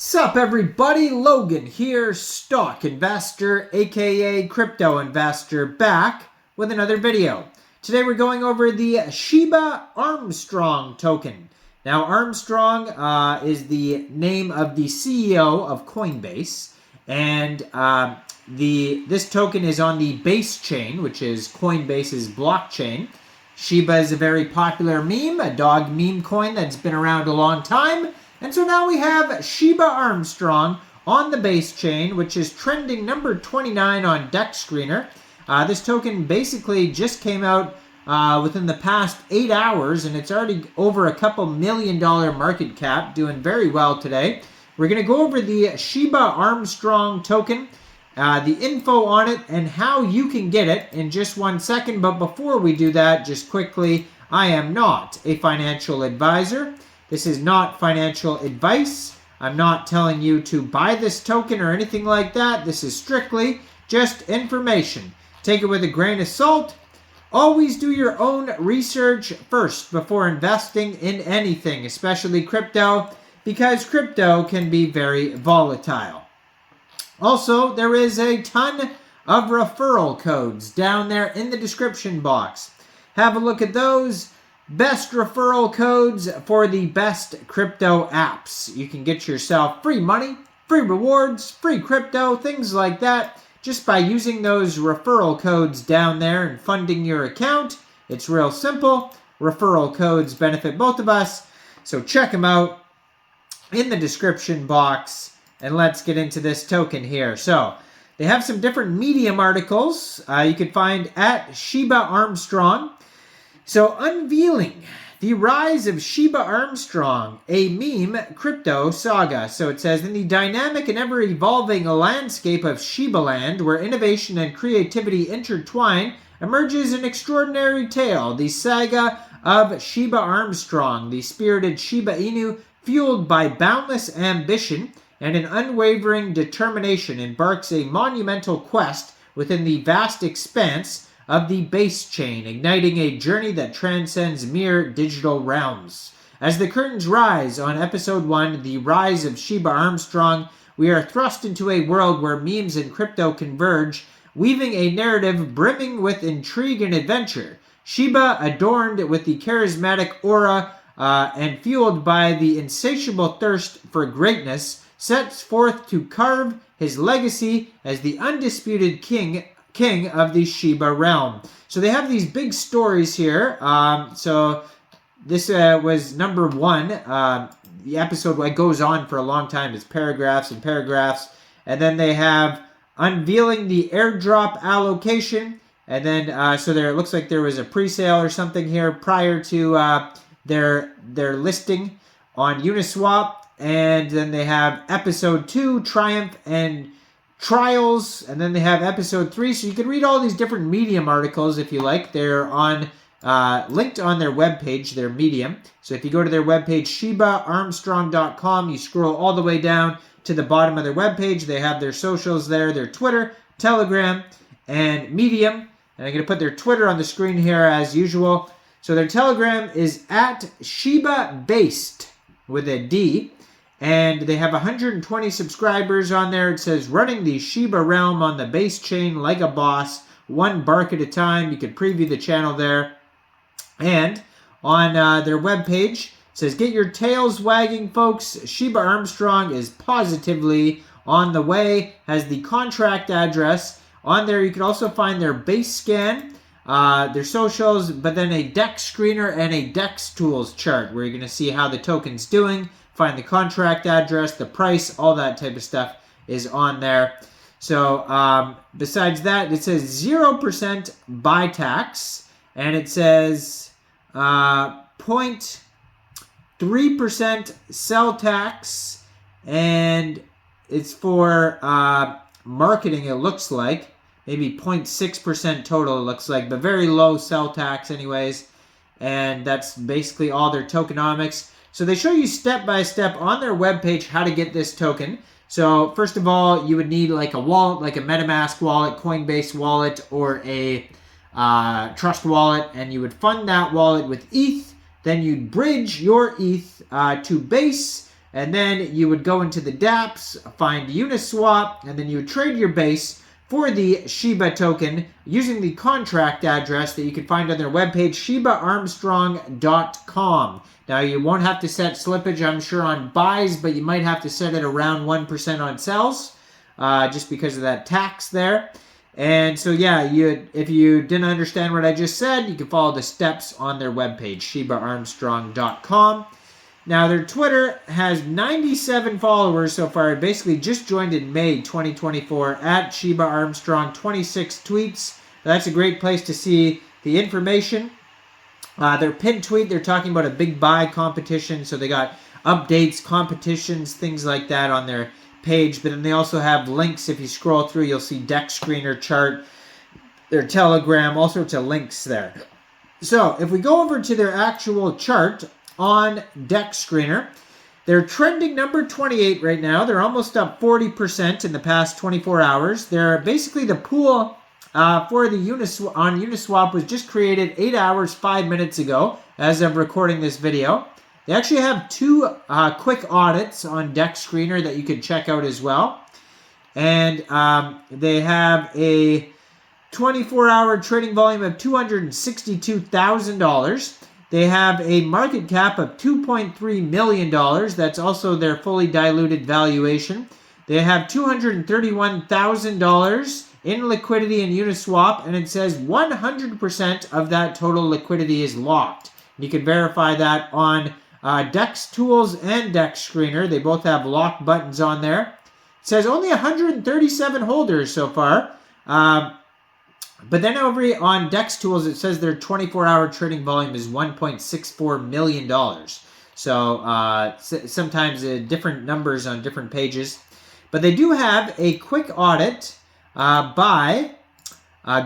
Sup everybody, Logan here, stock investor aka crypto investor, back with another video. Today we're going over the Shiba Armstrong token. Now Armstrong is the name of the CEO of Coinbase, and this token is on the Basechain, which is Coinbase's blockchain. Shiba is a very popular meme, a dog meme coin that's been around a long time. And so now we have Shiba Armstrong on the Basechain, which is trending number 29 on Dex Screener. This token basically just came out within the past 8 hours, and it's already over a couple $1 million market cap, doing very well today. We're going to go over the Shiba Armstrong token, the info on it, and how you can get it in just 1 second. But before we do that, just quickly, I am not a financial advisor. This is not financial advice. I'm not telling you to buy this token or anything like that. This is strictly just information. Take it with a grain of salt. Always do your own research first before investing in anything, especially crypto, because crypto can be very volatile. Also, there is a ton of referral codes down there in the description box. Have a look at those. Best referral codes for the best crypto apps. You can get yourself free money, free rewards, free crypto, things like that, just by using those referral codes down there and funding your account. It's real simple. Referral codes benefit both of us, so check them out in the description box, and let's get into this token here. So they have some different Medium articles you can find at Shiba Armstrong. So, unveiling the rise of Shiba Armstrong, a meme crypto saga. So it says, in the dynamic and ever-evolving landscape of Shiba land, where innovation and creativity intertwine, emerges an extraordinary tale, the saga of Shiba Armstrong, the spirited Shiba Inu, fueled by boundless ambition and an unwavering determination, embarks a monumental quest within the vast expanse of the Basechain, igniting a journey that transcends mere digital realms. As the curtains rise on episode 1, The Rise of Shiba Armstrong, we are thrust into a world where memes and crypto converge, weaving a narrative brimming with intrigue and adventure. Shiba, adorned with the charismatic aura and fueled by the insatiable thirst for greatness, sets forth to carve his legacy as the undisputed king of the Shiba realm. So they have these big stories here. So this was number 1. The episode goes on for a long time. It's paragraphs and paragraphs. And then they have unveiling the airdrop allocation. And then, so there, it looks like there was a pre-sale or something here prior to their listing on Uniswap. And then they have episode 2, Triumph and Trials, and then they have episode 3. So you can read all these different Medium articles if you like. They're on linked on their webpage, their Medium. So if you go to their webpage, ShibaArmstrong.com, you scroll all the way down to the bottom of their webpage. They have their socials there, their Twitter, Telegram, and Medium. And I'm going to put their Twitter on the screen here as usual. So their Telegram is at Shiba Based with a D. And they have 120 subscribers on there. It says, running the Shiba realm on the Basechain like a boss, one bark at a time. You can preview the channel there. And on their webpage, it says, get your tails wagging, folks. Shiba Armstrong is positively on the way. Has the contract address. On there, you can also find their base scan, their socials, but then a Dex Screener and a Dex Tools chart where you're going to see how the token's doing. Find the contract address, the price, all that type of stuff is on there. So besides that, it says 0% buy tax, and it says 0.3% sell tax, and it's for marketing, it looks like. Maybe 0.6% total, it looks like, but very low sell tax anyways. And that's basically all their tokenomics. So they show you step by step on their webpage how to get this token. So first of all, you would need like a wallet, like a MetaMask wallet, Coinbase wallet, or a Trust wallet, and you would fund that wallet with ETH. Then you'd bridge your ETH to Base, And then you would go into the dApps, find Uniswap, and then you would trade your base for the Shiba token using the contract address that you can find on their webpage, shibaarmstrong.com. Now, you won't have to set slippage, I'm sure, on buys, but you might have to set it around 1% on sells, just because of that tax there. And so, yeah, if you didn't understand what I just said, you can follow the steps on their webpage, shibaarmstrong.com. Now, their Twitter has 97 followers so far. It basically just joined in May 2024 at Shiba Armstrong, 26 tweets. That's a great place to see the information. Their pinned tweet, they're talking about a big buy competition. So they got updates, competitions, things like that on their page. But then they also have links. If you scroll through, you'll see deck screener chart, their Telegram, all sorts of links there. So if we go over to their actual chart on Deck Screener, they're trending number 28 right now. They're almost up 40% in the past 24 hours. They're basically the pool for the Uniswap was just created 8 hours, 5 minutes ago as of recording this video. They actually have two quick audits on Deck Screener that you can check out as well. And they have a 24-hour trading volume of $262,000. They have a market cap of $2.3 million. That's also their fully diluted valuation. They have $231,000 in liquidity in Uniswap, and it says 100% of that total liquidity is locked. You can verify that on Dex Tools and Deck Screener. They both have lock buttons on there. It says only 137 holders so far. But then over on Dex Tools, it says their 24-hour trading volume is $1.64 million. So sometimes different numbers on different pages. But they do have a quick audit by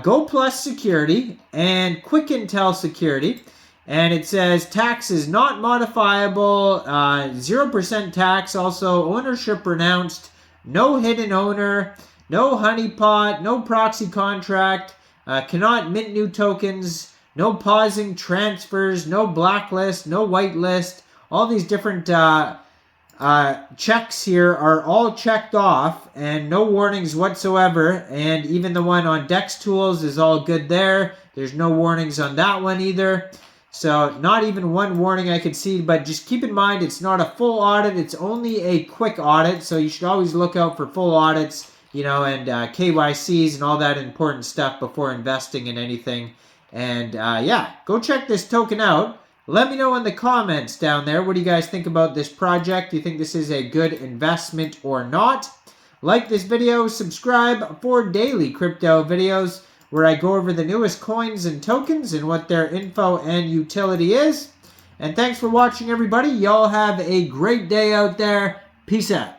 Go Plus Security and Quick Intel Security. And it says tax is not modifiable, 0% tax, also ownership renounced, no hidden owner, no honeypot, no proxy contract, cannot mint new tokens, no pausing transfers, no blacklist, no whitelist. All these different checks here are all checked off and no warnings whatsoever. And even the one on Dex Tools is all good there. There's no warnings on that one either. So not even one warning I could see, but just keep in mind it's not a full audit. It's only a quick audit. So you should always look out for full audits, you know, and KYCs and all that important stuff before investing in anything. And yeah, go check this token out. Let me know in the comments down there. What do you guys think about this project? Do you think this is a good investment or not? Like this video, subscribe for daily crypto videos where I go over the newest coins and tokens and what their info and utility is. And thanks for watching, everybody. Y'all have a great day out there. Peace out.